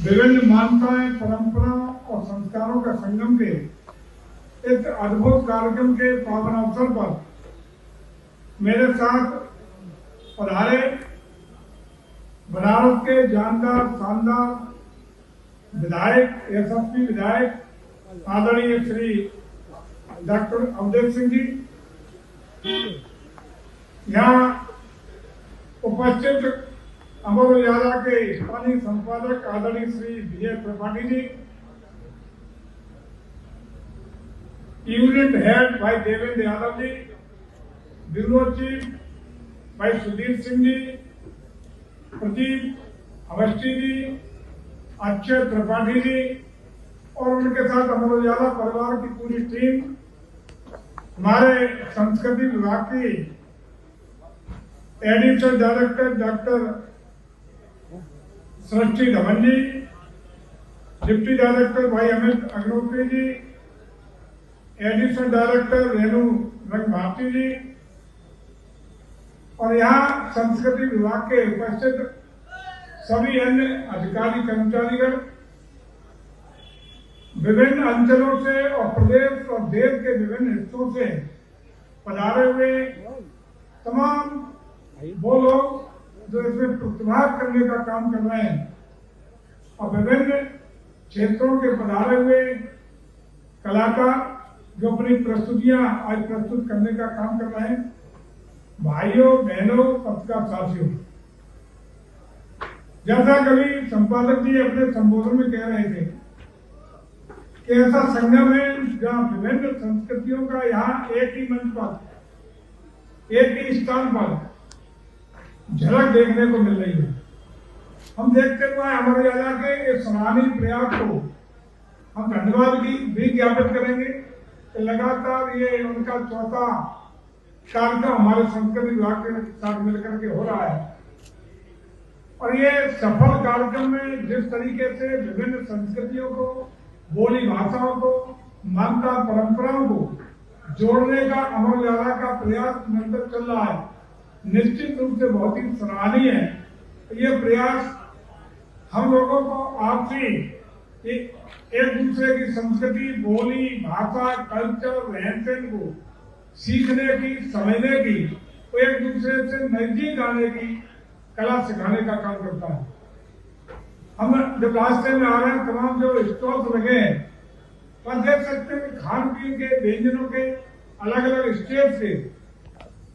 विभिन्न मान्यताएं, परंपराओं और संस्कारों का संगम के इस अद्भुत कार्यक्रम के पावन अवसर पर मेरे साथ पधारे बनारस के जानदार शानदार विधायक, यशस्वी विधायक आदरणीय श्री डॉक्टर अवधेश सिंह जी, यहाँ उपस्थित अमर उजाला के स्थानीय संपादक आदरणीय श्री विजय त्रिपाठी जी, यूनिट हेड भाई देवेंद्र यादव जी, ब्यूरो चीफ भाई सुधीर सिंह जी, प्रदीप अवस्थी जी, अक्षय त्रिपाठी जी और उनके साथ अमर उजाला परिवार की पूरी टीम, हमारे संस्कृति विभाग की एडिशनल डायरेक्टर डॉक्टर सृष्टि धवन जी, डिप्टी डायरेक्टर भाई अमित अग्निहोत्री जी, एडिशनल डायरेक्टर रेणु रंग भारती जी और यहाँ संस्कृति विभाग के उपस्थित सभी अन्य अधिकारी कर्मचारीगण, विभिन्न अंचलों से और प्रदेश और देश के विभिन्न हिस्सों से पधारे हुए तमाम वो लोग जो इसमें प्रतिभाग करने का काम कर रहे हैं और विभिन्न क्षेत्रों के पधारे हुए कलाकार जो अपनी प्रस्तुतियां आज प्रस्तुत करने का काम कर रहे हैं, भाइयों बहनों पत्रकार साथियों, जैसा कभी संपादक जी अपने संबोधन में कह रहे थे कि ऐसा संगम है जहां विभिन्न संस्कृतियों का यहाँ एक ही मंच पर, एक ही स्थान पर झलक देखने को मिल रही है। हम देखते हुए अमर उजाला के इस सराहनीय प्रयास को हम धन्यवाद भी ज्ञापित करेंगे कि लगातार ये उनका चौथा कार्यक्रम हमारे संस्कृति विभाग के साथ मिलकर के हो रहा है और ये सफल कार्यक्रम में जिस तरीके से विभिन्न संस्कृतियों को, बोली भाषाओं को, मान्यता परंपराओं को जोड़ने का अमर उजाला का प्रयास निरंतर चल रहा है, निश्चित रूप से बहुत ही सराहनीय है। ये प्रयास हम लोगों को आपसी एक दूसरे की संस्कृति, बोली, भाषा, कल्चर, रहन सहन को सीखने की, समझने की, एक दूसरे से नजदीक आने की कला सिखाने का काम करता है। हम जब रास्ते में आ रहे हैं, तमाम जो स्टॉल्स लगे हैं पर देख सकते हैं खान पीन के व्यंजनों के अलग अलग स्टेट से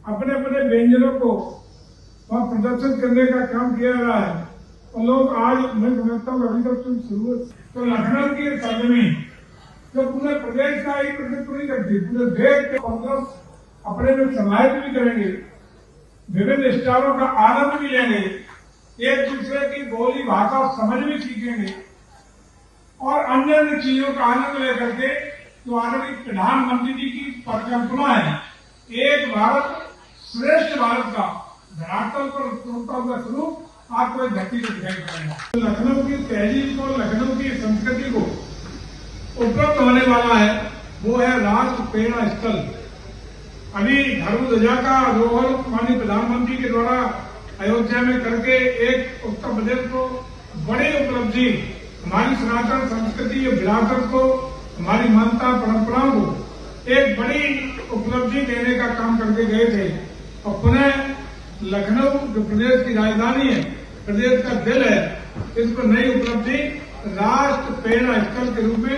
अपने अपने व्यंजनों को वहां प्रदर्शित करने का काम किया जा रहा है और लोग आज, मैं समझता हूँ अभी तक शुरू तो लखनऊ की सरजमी जो पूरे प्रदेश का ही प्रतिनिधित्व नहीं करती, पूरे देश के कांग्रेस अपने में समाहित भी करेंगे, विभिन्न स्टारों का आनंद भी लेंगे, एक दूसरे की बोली भाषा समझ भी सीखेंगे और अन्य अन्य चीजों का आनंद लेकर के जो आदरणीय प्रधानमंत्री जी की परिकल्पना है, एक भारत श्रेष्ठ भारत का धरातल पर उतरता हुआ स्वरूप आपको धरती को दिखाई पड़ेगा। लखनऊ की तहजीब को, लखनऊ की संस्कृति को उपलब्ध होने वाला है वो है राष्ट्र प्रेरणा स्थल। अभी धर्म ध्वजा का आरोहण माननीय प्रधानमंत्री के द्वारा अयोध्या में करके एक उत्तर प्रदेश को बड़ी उपलब्धि, हमारी सनातन संस्कृति विरासत को, हमारी मान्यता परंपराओं को एक बड़ी उपलब्धि देने का काम करके गए थे और पुनः लखनऊ जो प्रदेश की राजधानी है, प्रदेश का दिल है, इसको नई उपलब्धि राष्ट्र प्रेरणा स्थल के रूप में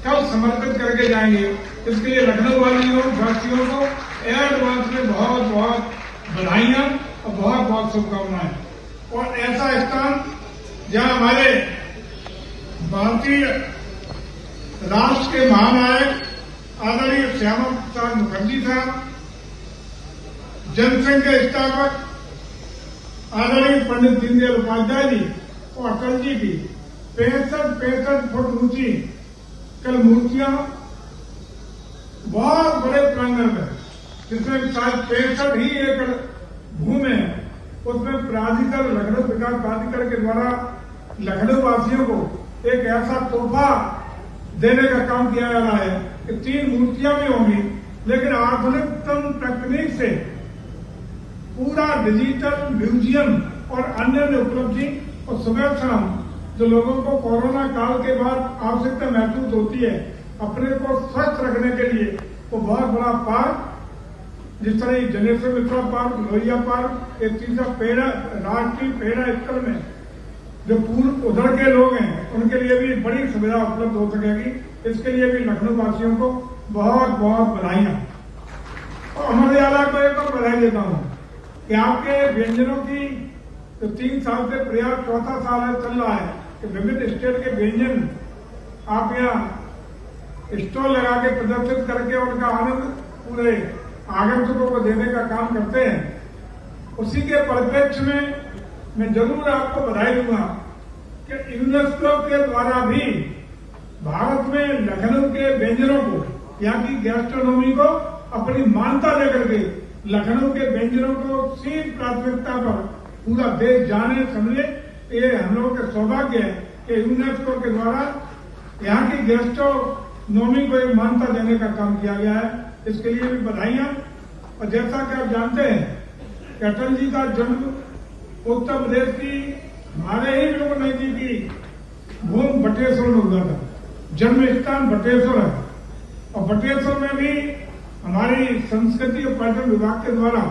कल समर्पित करके जाएंगे। इसके लिए लखनऊ वासियों को एडवांस में बहुत बहुत बधाइयां और बहुत बहुत शुभकामनाएं। और ऐसा स्थान जहां हमारे भारतीय राष्ट्र के महानायक आदरणीय श्यामा प्रसाद मुखर्जी साहब, जनसंघ के स्थापक आदरणीय पंडित दीनदयाल उपाध्याय जी और अटल जी की 65 फुट ऊंची कल मूर्तियां बहुत बड़े प्रांगण में, जिसमें शायद 65 ही एकड़ भूमि है, उसमें प्राधिकार, लखनऊ विकास प्राधिकार के द्वारा लखनऊ वासियों को एक ऐसा तोहफा देने का काम किया जा रहा है कि 3 मूर्तियां भी होंगी, लेकिन आधुनिकतम तकनीक से पूरा डिजिटल म्यूजियम और अन्य उपलब्धि और सुबह शाम जो लोगों को कोरोना काल के बाद आवश्यकता महसूस होती है अपने को स्वस्थ रखने के लिए, वो बहुत बड़ा पार्क, जिस तरह जनेश्वर मिश्रा पार्क, लोहिया पार्क, एक तीसरा पेड़ा, राष्ट्रीय पेड़ा स्थल में जो पूर्व उधर के लोग हैं उनके लिए भी बड़ी सुविधा उपलब्ध हो सकेगी। इसके लिए भी लखनऊ वासियों को बहुत बहुत बधाइयां। और अमर उजाला को एक और बधाई देता हूं कि आपके व्यंजनों की जो 3 साल से प्रयास, चौथा साल है चल रहा है कि विभिन्न स्टेट के व्यंजन आप यहाँ स्टॉल लगा के प्रदर्शित करके उनका आनंद पूरे आगंतुकों को देने का काम करते हैं। उसी के परिप्रेक्ष्य में मैं जरूर आपको बधाई दूंगा कि यूनेस्को के द्वारा भी भारत में लखनऊ के व्यंजनों को, यहाँ की गैस्ट्रोनॉमी को अपनी मान्यता देकर के लखनऊ के व्यंजनों को शीर्ष प्राथमिकता पर पूरा देश जाने समझे। ये हम लोगों का सौभाग्य है कि यूनेस्को के द्वारा यहाँ की गैस्ट्रोनॉमी को एक मान्यता देने का काम किया गया है। इसके लिए भी बधाइयां। और जैसा कि आप जानते हैं कि अटल जी का जन्म उत्तर प्रदेश की हमारे ही लोग नजदीकी भूमि बटेश्वर में हुआ था। जन्म स्थान बटेश्वर है और बटेश्वर में भी हमारी संस्कृति और पर्यटन विभाग के द्वारा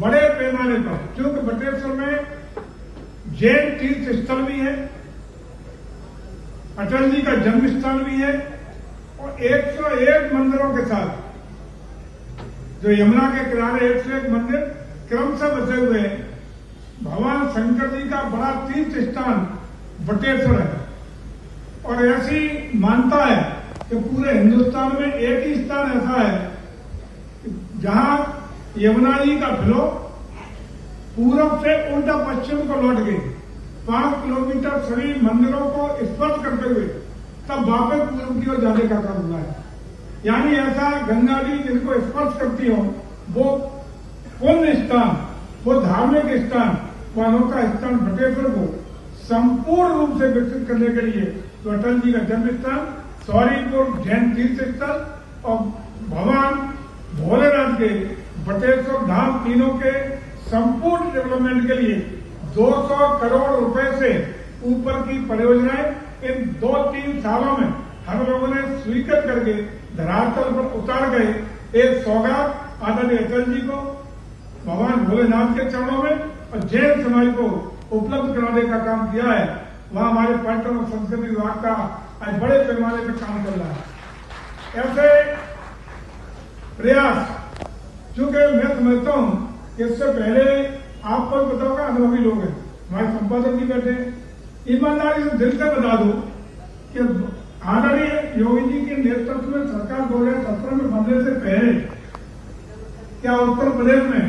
बड़े पैमाने पर, क्योंकि बटेश्वर में जैन तीर्थ स्थल भी है, अटल जी का जन्म स्थान भी है और 101 मंदिरों के साथ जो यमुना के किनारे 101 मंदिर क्रम से बसे हुए हैं। भगवान शंकर जी का बड़ा तीर्थ स्थान बटेश्वर है और ऐसी मान्यता है कि पूरे हिंदुस्तान में एक ही स्थान ऐसा है जहां यमुना जी का फ्लो पूरब से उल्टा पश्चिम को लौट के 5 किलोमीटर सभी मंदिरों को स्पर्श करते हुए तब वापस पूर्व की ओर जाने का काम हुआ है। यानी ऐसा गंगा जी जिनको स्पर्श करती हो वो पुण्य स्थान, वो धार्मिक स्थान, वो अनोखा स्थान बटेश्वर को संपूर्ण रूप से विकसित करने के लिए तो अटल जी का जन्म स्थान, सौरीपुर जैन तीर्थ स्थल और भगवान भोलेनाथ के बटेश्वर धाम, तीनों के संपूर्ण डेवलपमेंट के लिए 200 करोड़ रुपए से ऊपर की परियोजनाएं इन 2-3 सालों में हम लोगों ने स्वीकृत करके धरातल पर उतार गए। एक सौगात आदरणीय अटल जी को, भगवान भोलेनाथ के चरणों में और जैन समाज को उपलब्ध कराने का काम किया है। वहां हमारे पर्यटन और संस्कृति विभाग का आज बड़े पैमाने पर काम चल रहा है। ऐसे प्रयास, चूंकि मैं समझता हूं कि इससे पहले आपको पता होगा, अनुभवी लोग हैं, हमारे संपादक जी बैठे, ईमानदारी से दिल से बता दो कि आदरणीय योगी जी के नेतृत्व में सरकार 2017 में बनने से पहले क्या उत्तर प्रदेश में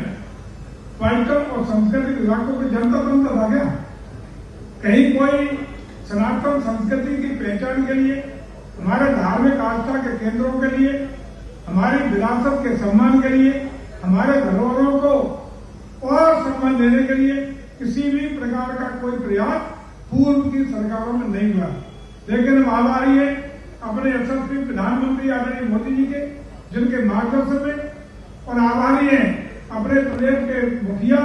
पर्यटन और संस्कृति विभागों की जनता तंत्र था क्या? कहीं कोई सनातन संस्कृति की पहचान के लिए, हमारे धार्मिक आस्था के केंद्रों के लिए, हमारी विरासत के सम्मान के लिए, हमारे धरोहरों को और सम्मान देने के लिए किसी भी प्रकार का कोई प्रयास पूर्व की सरकारों में नहीं हुआ। लेकिन हम आभारी है अपने यशस्वी प्रधानमंत्री आदरणीय मोदी जी के, जिनके मार्गदर्शन में, और आभारी है अपने प्रदेश के मुखिया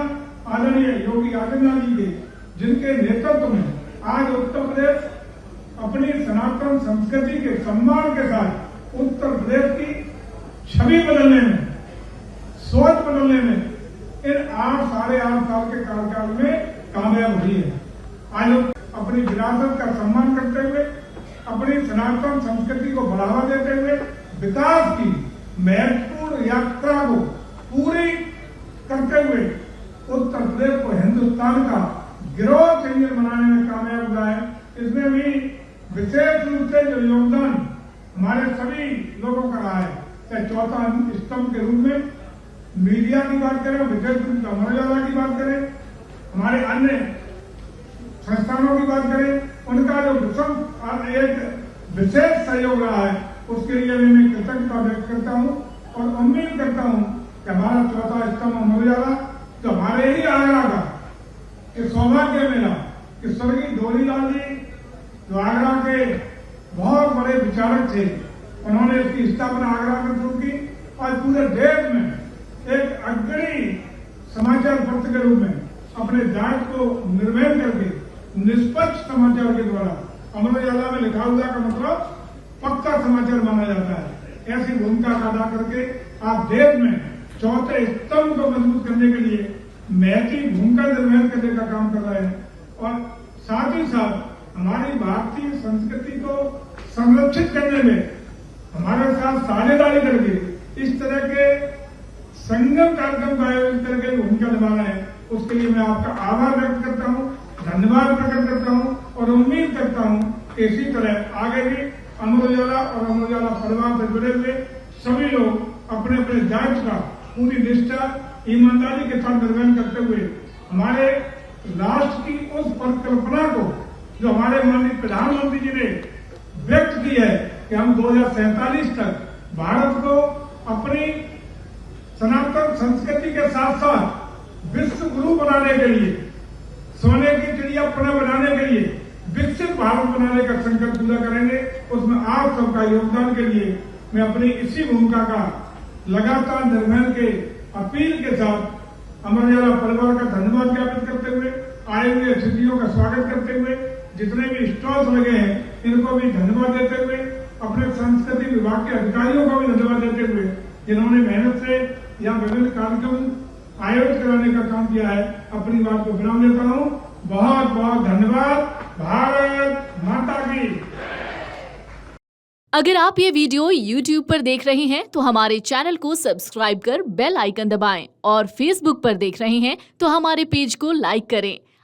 आदरणीय योगी आदित्यनाथ जी के, जिनके नेतृत्व में आज उत्तर प्रदेश अपनी सनातन संस्कृति के सम्मान के साथ उत्तर प्रदेश की छवि बदलने में, सोच बदलने में इन 8-8.5 साल के कार्यकाल में कामयाब हुई है। आज अपनी विरासत का सम्मान करते हुए, अपनी सनातन संस्कृति को बढ़ावा देते हुए विकास की महत्वपूर्ण यात्रा को पूरी करते हुए उत्तर प्रदेश को हिंदुस्तान का गिरोह इंजन बनाने में कामयाब हुआ है। इसमें भी विशेष रूप से जो योगदान हमारे सभी लोगों का रहा है, चाहे चौथा स्तंभ के रूप में मीडिया की बात करें, विशेष रूप से अमर उजाला की बात करें, हमारे अन्य संस्थानों की बात करें, उनका जो एक विशेष सहयोग रहा है, उसके लिए मैं कृतज्ञता व्यक्त करता हूं और उम्मीद करता हूं कि हमारा चौथा स्तंभ अमर उजाला जो हमारे ही आगरा का ये सौभाग्य मिला कि स्वर्गीय धोनीलाल जी जो आगरा के बहुत बड़े विचारक थे, उन्होंने इसकी स्थापना आगरा में शुरू की और पूरे देश में एक अग्रणी समाचार पत्र के रूप में अपने दायित्व को निर्वहन करके निष्पक्ष समाचार के द्वारा, अमर उजाला में लिखा हुआ का मतलब पक्का समाचार माना जाता है, ऐसी भूमिका अदा करके आप देश में चौथे स्तंभ को मजबूत करने के लिए महती भूमिका निर्वहन करने का काम कर रहे हैं और साथ ही साथ हमारी भारतीय संस्कृति को संरक्षित करने में हमारे साथ साझेदारी करके इस तरह के संगम कार्यक्रम का आयोजन करके भूमिका निभाना है। उसके लिए मैं आपका आभार व्यक्त करता हूं, धन्यवाद प्रकट करता हूं और उम्मीद करता हूं कि इसी तरह आगे भी अमर उजाला और अमर उजाला परिवार से जुड़े हुए सभी लोग अपने अपने दायित्व का पूरी निष्ठा ईमानदारी के साथ निर्वहन करते हुए हमारे राष्ट्र की उस परिकल्पना को जो हमारे माननीय प्रधानमंत्री जी ने व्यक्त की है कि हम 2047 तक भारत को अपनी सनातन संस्कृति के साथ साथ विश्व गुरु बनाने के लिए, सोने की चिड़िया पुनः बनाने के लिए विकसित भारत बनाने का संकल्प पूरा करेंगे। उसमें आप सबका योगदान के लिए मैं अपनी इसी भूमिका का लगातार निर्वहन के अपील के साथ अमर उजाला परिवार का धन्यवाद ज्ञापित करते हुए, आए हुए अतिथियों का स्वागत करते हुए, जितने भी स्टॉल्स लगे हैं इनको भी धन्यवाद देते हुए, अपने संस्कृति विभाग के अधिकारियों को भी धन्यवाद देते हुए जिन्होंने मेहनत से यहाँ विभिन्न कार्यक्रम आयोजित कराने का काम किया है, अपनी बात को विराम देता हूँ। बहुत बहुत धन्यवाद। भारत माता की। अगर आप ये वीडियो YouTube पर देख रहे हैं तो हमारे चैनल को सब्सक्राइब कर बेल आइकन दबाएं और Facebook पर देख रहे हैं तो हमारे पेज को लाइक करें।